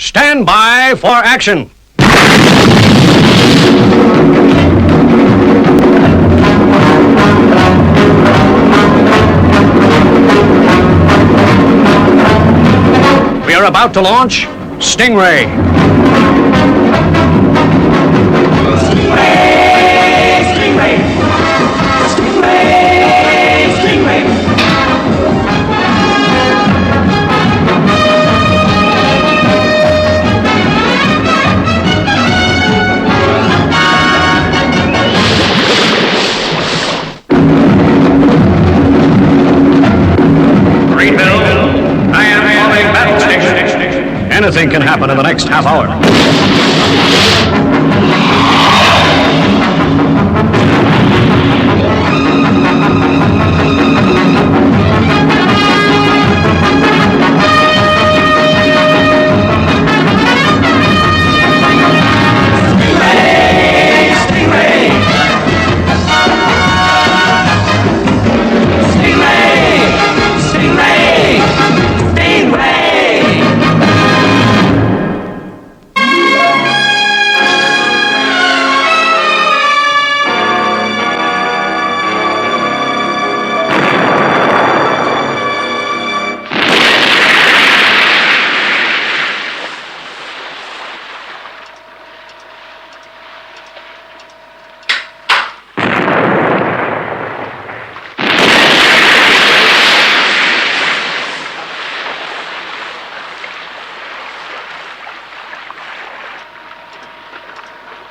Stand by for action. We are about to launch Stingray. Stingray! Stingray! Stingray! Stingray! Anything can happen in the next half hour.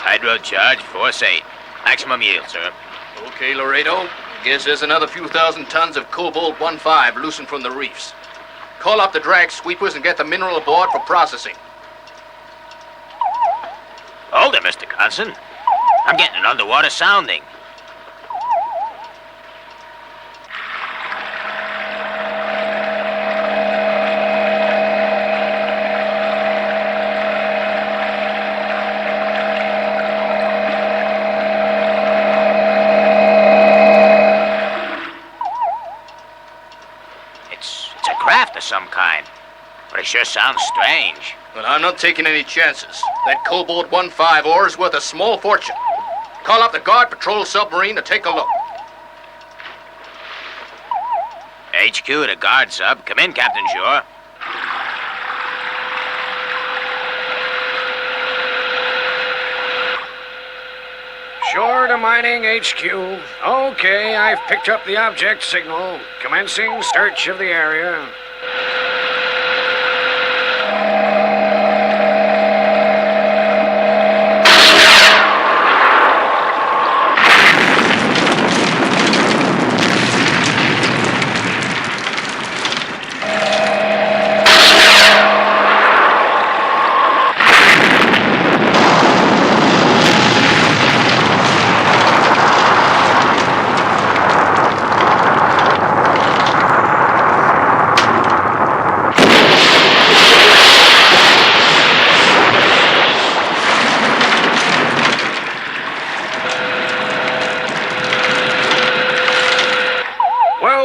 Hydro charge, force 8. Maximum yield, sir. Okay, Laredo. Guess there's another few thousand tons of cobalt 1-5 loosened from the reefs. Call up the drag sweepers and get the mineral aboard for processing. Hold it, Mr. Conson. I'm getting an underwater sounding. It's a craft of some kind, but it sure sounds strange. Well, I'm not taking any chances. That cobalt 1-5 ore is worth a small fortune. Call up the guard patrol submarine to take a look. HQ to guard sub. Come in, Captain Shore. Shore to mining HQ. Okay, I've picked up the object signal. Commencing search of the area.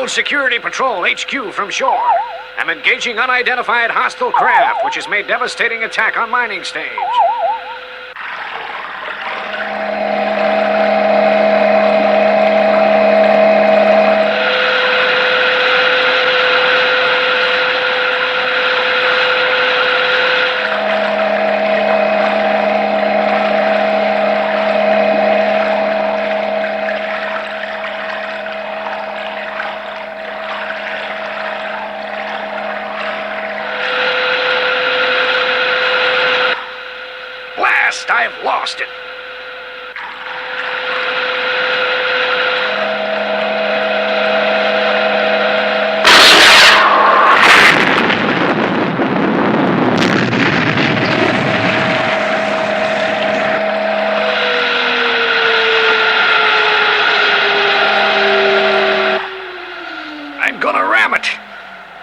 Security Patrol HQ from shore. I'm engaging unidentified hostile craft, which has made devastating attack on mining stage. I've lost it. I'm gonna ram it.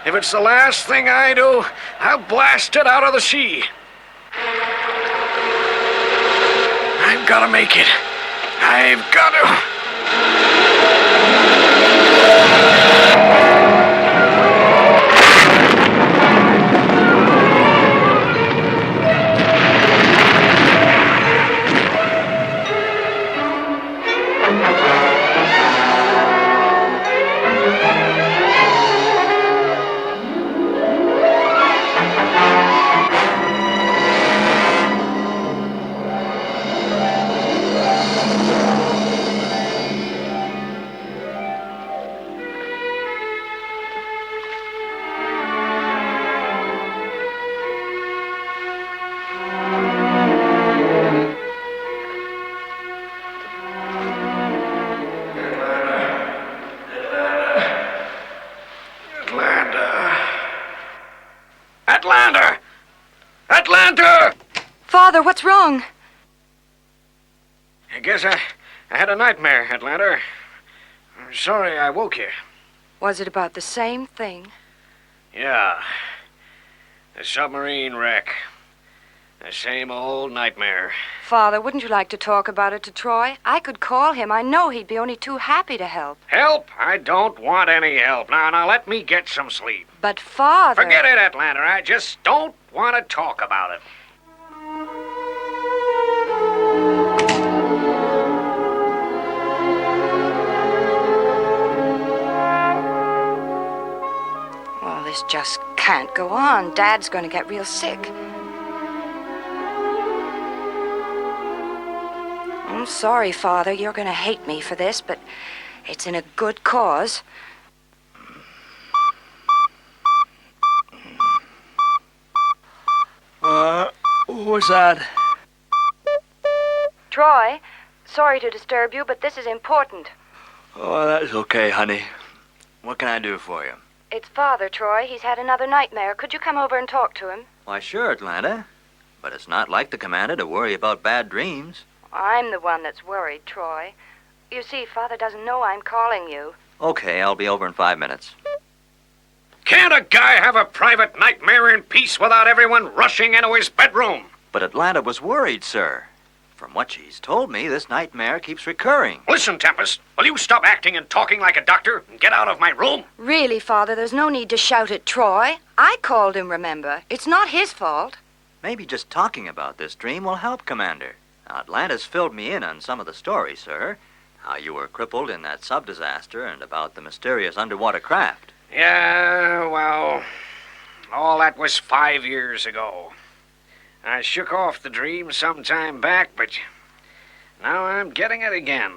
If it's the last thing I do, I'll blast it out of the sea. I've got to make it. I've got to. Father, what's wrong? I guess I had a nightmare, Atlanta. I'm sorry I woke you. Was it about the same thing? Yeah. The submarine wreck. The same old nightmare. Father, wouldn't you like to talk about it to Troy? I could call him. I know he'd be only too happy to help. Help? I don't want any help. Now, let me get some sleep. But, Father... Forget it, Atlanta. I just don't want to talk about it. Well, this just can't go on. Dad's going to get real sick. I'm sorry, Father. You're going to hate me for this, but it's in a good cause. Who's that? Troy, sorry to disturb you, but this is important. Oh, that's okay, honey. What can I do for you? It's Father, Troy. He's had another nightmare. Could you come over and talk to him? Why, sure, Atlanta. But it's not like the commander to worry about bad dreams. I'm the one that's worried, Troy. You see, Father doesn't know I'm calling you. Okay, I'll be over in 5 minutes. Can't a guy have a private nightmare in peace without everyone rushing into his bedroom? But Atlanta was worried, sir. From what she's told me, this nightmare keeps recurring. Listen, Tempest, will you stop acting and talking like a doctor and get out of my room? Really, Father, there's no need to shout at Troy. I called him, remember. It's not his fault. Maybe just talking about this dream will help, Commander. Now, Atlanta's filled me in on some of the stories, sir. How you were crippled in that sub-disaster and about the mysterious underwater craft. Yeah, well, all that was 5 years ago. I shook off the dream some time back, but now I'm getting it again.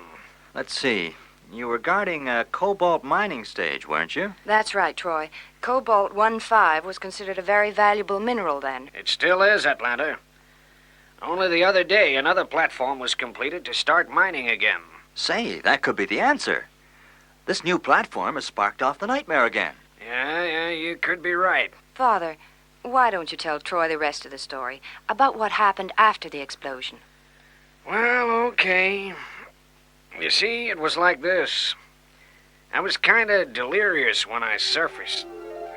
Let's see. You were guarding a cobalt mining stage, weren't you? That's right, Troy. Cobalt 1-5 was considered a very valuable mineral then. It still is, Atlanta. Only the other day, another platform was completed to start mining again. Say, that could be the answer. This new platform has sparked off the nightmare again. Yeah, you could be right. Father, why don't you tell Troy the rest of the story about what happened after the explosion? Well, okay. You see, it was like this. I was kind of delirious when I surfaced.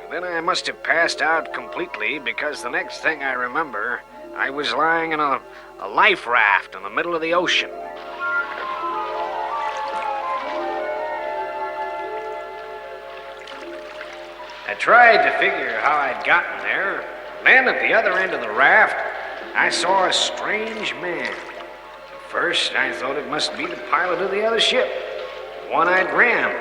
Then I must have passed out completely because the next thing I remember, I was lying in a life raft in the middle of the ocean. I tried to figure how I'd gotten there. Then at the other end of the raft, I saw a strange man. At first, I thought it must be the pilot of the other ship, the one I'd rammed.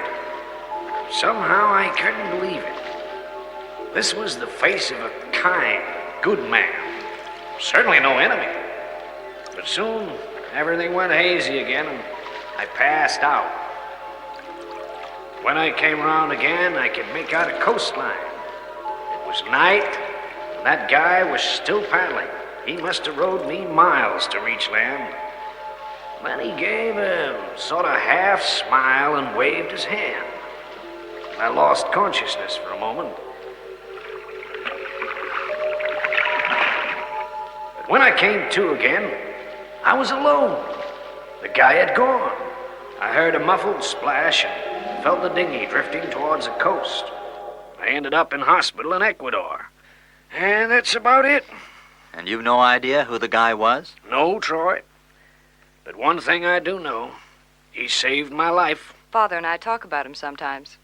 Somehow I couldn't believe it. This was the face of a kind, good man. Certainly no enemy. But soon, everything went hazy again, and I passed out. When I came round again, I could make out a coastline. It was night, and that guy was still paddling. He must have rowed me miles to reach land. Then he gave a sort of half smile and waved his hand. I lost consciousness for a moment. But when I came to again, I was alone. The guy had gone. I heard a muffled splash and felt the dinghy drifting towards the coast. I ended up in hospital in Ecuador. And that's about it. And you've no idea who the guy was? No, Troy. But one thing I do know. He saved my life. Father and I talk about him sometimes.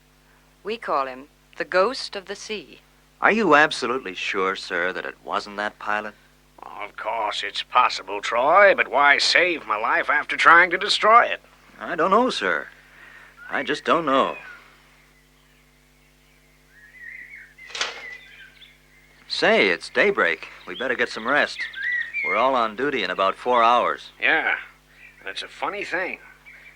We call him the ghost of the sea. Are you absolutely sure, sir, that it wasn't that pilot? Of course, it's possible, Troy, but why save my life after trying to destroy it? I don't know, sir. I just don't know. Say, it's daybreak. We better get some rest. We're all on duty in about 4 hours. Yeah, and it's a funny thing.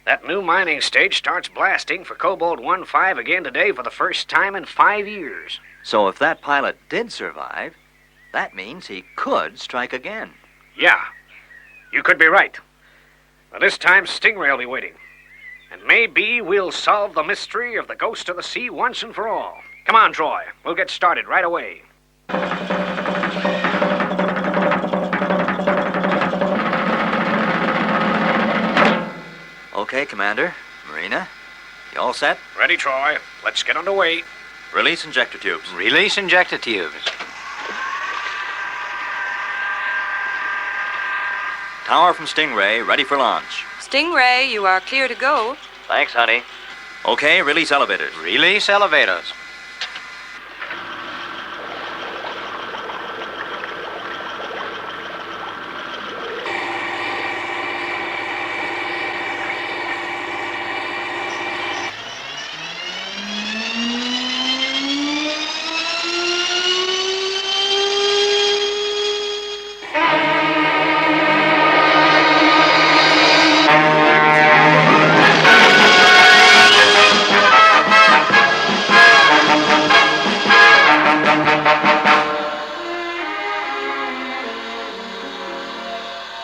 That new mining stage starts blasting for Cobalt 1-5 again today for the first time in 5 years. So if that pilot did survive, that means he could strike again. Yeah, you could be right. But this time Stingray will be waiting. And maybe we'll solve the mystery of the ghost of the sea once and for all. Come on, Troy. We'll get started right away. Okay, Commander. Marina, you all set? Ready, Troy. Let's get underway. Release injector tubes. Release injector tubes. Tower from Stingray, ready for launch. Stingray, you are clear to go. Thanks, honey. Okay, release elevators. Release elevators.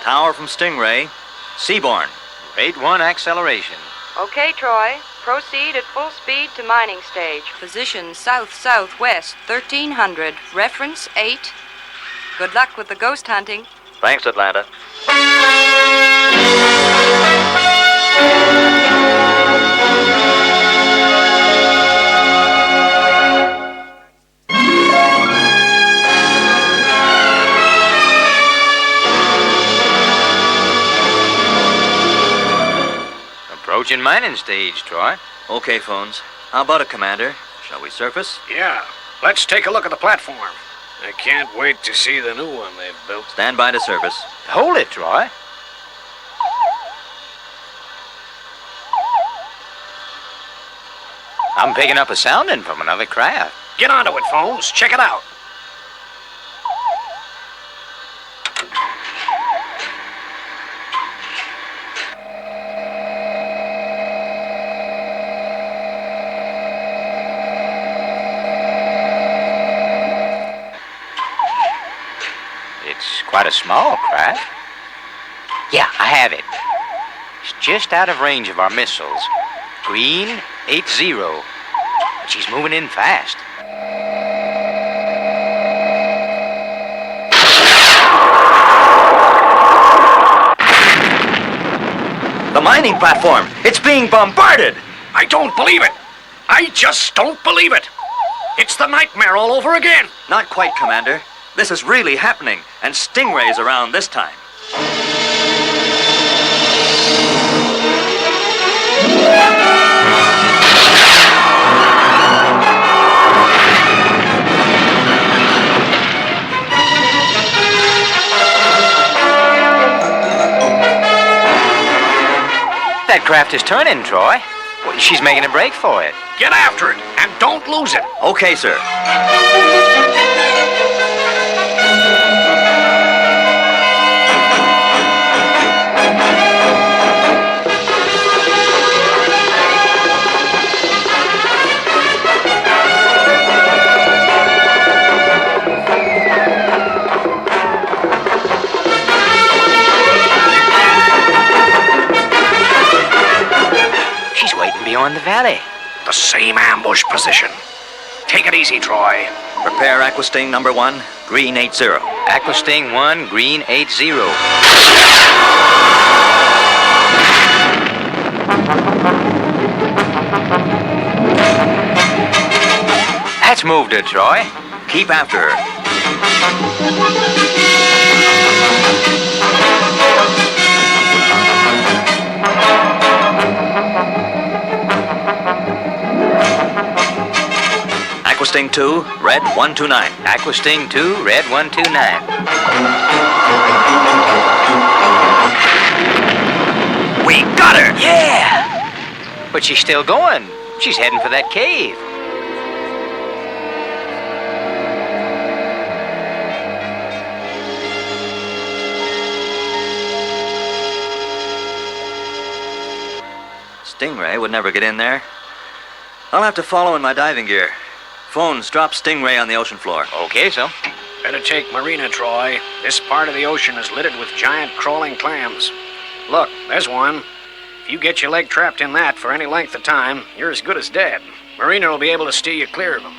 Tower from Stingray, Seaborn. Rate 1 acceleration. Okay, Troy. Proceed at full speed to mining stage. Position south-southwest, 1300. Reference 8. Good luck with the ghost hunting. Thanks, Atlanta. Approaching mining stage, Troy. Okay, phones. How about it, Commander? Shall we surface? Yeah, let's take a look at the platform. I can't wait to see the new one they've built. Stand by to surface. Hold it, Troy. I'm picking up a sounding from another craft. Get onto it, phones. Check it out. It's quite a small craft. Yeah, I have it. It's just out of range of our missiles. Green 80. But she's moving in fast. The mining platform! It's being bombarded! I don't believe it. I just don't believe it. It's the nightmare all over again. Not quite, Commander. This is really happening, and Stingray's around this time. That craft is turning, Troy. Well, she's making a break for it. Get after it, and don't lose it. Okay, sir. She's waiting beyond the valley. The same ambush position. Take it easy, Troy. Prepare Aquasting number 1, green 80. Aquasting 1, green 80. That's moved her, Troy. Keep after her. Aquasting 2, red 129. Aquasting 2, red 129. We got her! Yeah! But she's still going. She's heading for that cave. Stingray would never get in there. I'll have to follow in my diving gear. Phones, drop Stingray on the ocean floor. Okay, so. Better take Marina, Troy. This part of the ocean is littered with giant crawling clams. Look, there's one. If you get your leg trapped in that for any length of time, you're as good as dead. Marina will be able to steer you clear of them.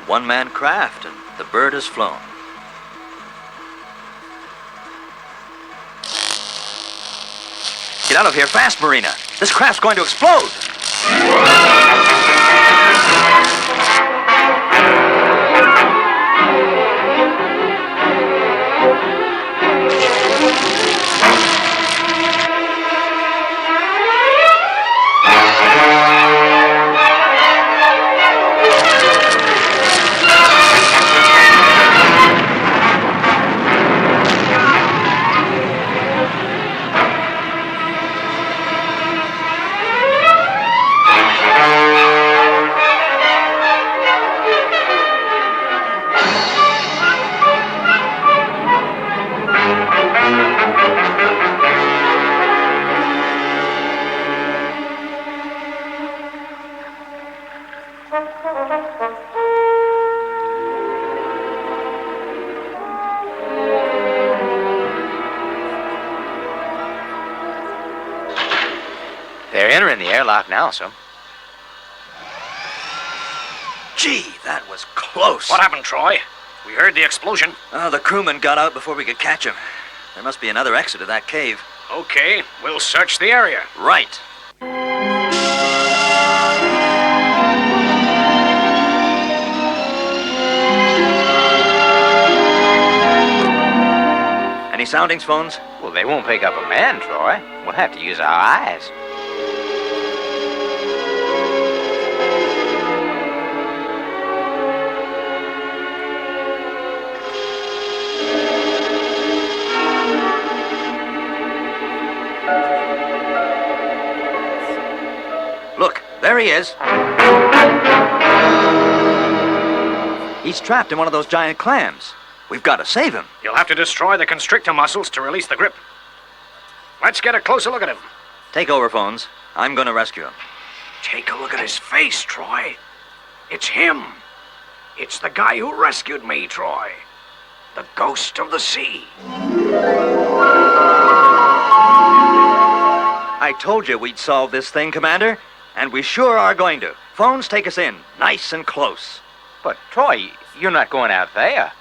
one-man craft, and the bird has flown. Get out of here fast, Marina. This craft's going to explode. They're entering the airlock now, sir. Gee, that was close. What happened, Troy? We heard the explosion. Oh, the crewman got out before we could catch him. There must be another exit to that cave. Okay, we'll search the area. Right. Any soundings, phones? Well, they won't pick up a man, Troy. We'll have to use our eyes. Look, there he is. He's trapped in one of those giant clams. We've got to save him. You'll have to destroy the constrictor muscles to release the grip. Let's get a closer look at him. Take over, phones. I'm going to rescue him. Take a look at his face, Troy. It's him. It's the guy who rescued me, Troy. The ghost of the sea. I told you we'd solve this thing, Commander. And we sure are going to. Phones, take us in, nice and close. But, Troy, you're not going out there.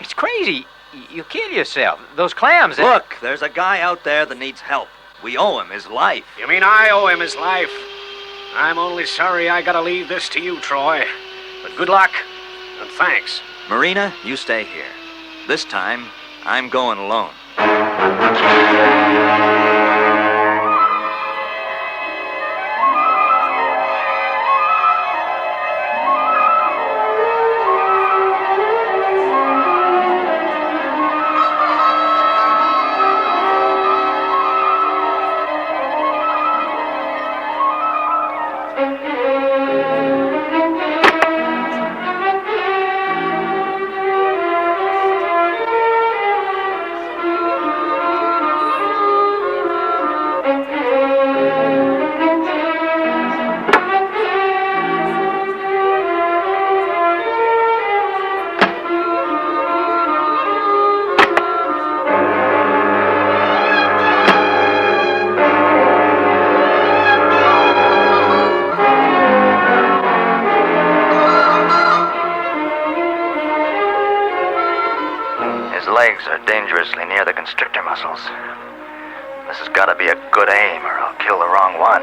It's crazy. You kill yourself. Those clams... Look, there's a guy out there that needs help. We owe him his life. You mean I owe him his life? I'm only sorry I gotta leave this to you, Troy. But good luck, and thanks. Marina, you stay here. This time, I'm going alone. Legs are dangerously near the constrictor muscles. This has got to be a good aim, or I'll kill the wrong one.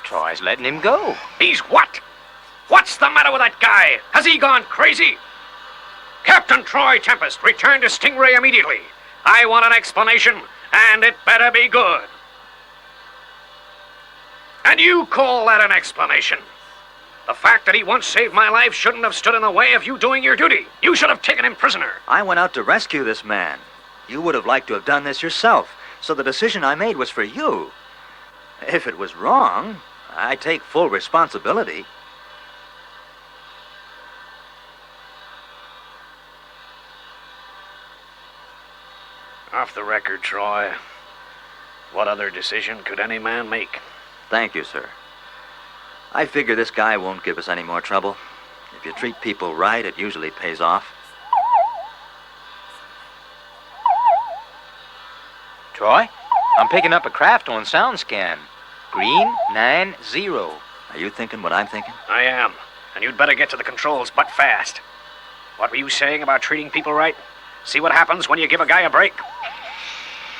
Troy's letting him go. He's what? What's the matter with that guy? Has he gone crazy? Captain Troy Tempest, return to Stingray immediately. I want an explanation, and it better be good. And you call that an explanation? The fact that he once saved my life shouldn't have stood in the way of you doing your duty. You should have taken him prisoner. I went out to rescue this man. You would have liked to have done this yourself, so the decision I made was for you. If it was wrong, I take full responsibility. Off the record, Troy. What other decision could any man make? Thank you, sir. I figure this guy won't give us any more trouble. If you treat people right, it usually pays off. Troy, I'm picking up a craft on sound scan. Green 90. Are you thinking what I'm thinking? I am. And you'd better get to the controls, but fast. What were you saying about treating people right? See what happens when you give a guy a break?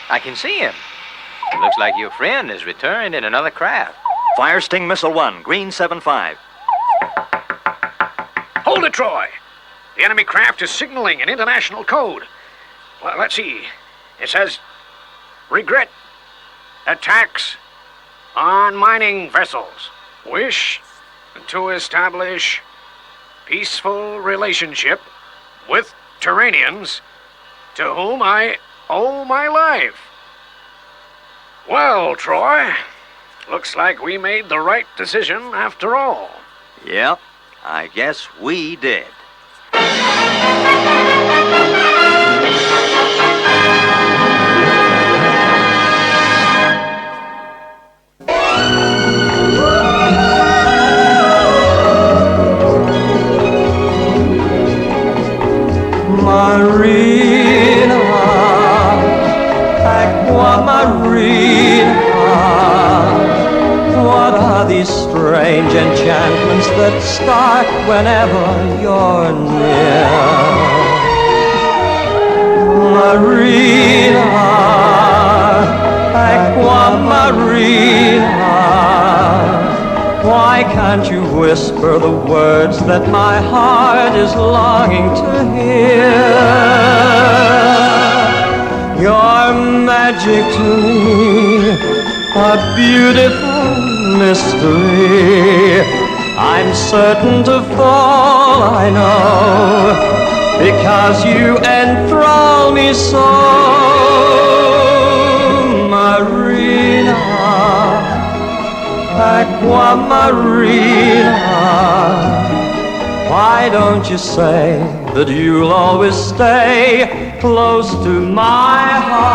I can see him. It looks like your friend has returned in another craft. Fire Sting Missile 1, green 75. Hold it, Troy! The enemy craft is signaling an international code. Well, let's see. It says, regret attacks on mining vessels. Wish to establish peaceful relationship with Terranians to whom I owe my life. Well, Troy, looks like we made the right decision after all. Yep, I guess we did. Marina, Aqua Marina, what are these strange enchantments that start whenever you're near? Marina, Aqua Marina, why can't you whisper the words that my heart is longing to hear? Your magic to me, a beautiful mystery. I'm certain to fall, I know, because you enthrall me so. Marina, Aqua Marina, why don't you say that you'll always stay close to my heart?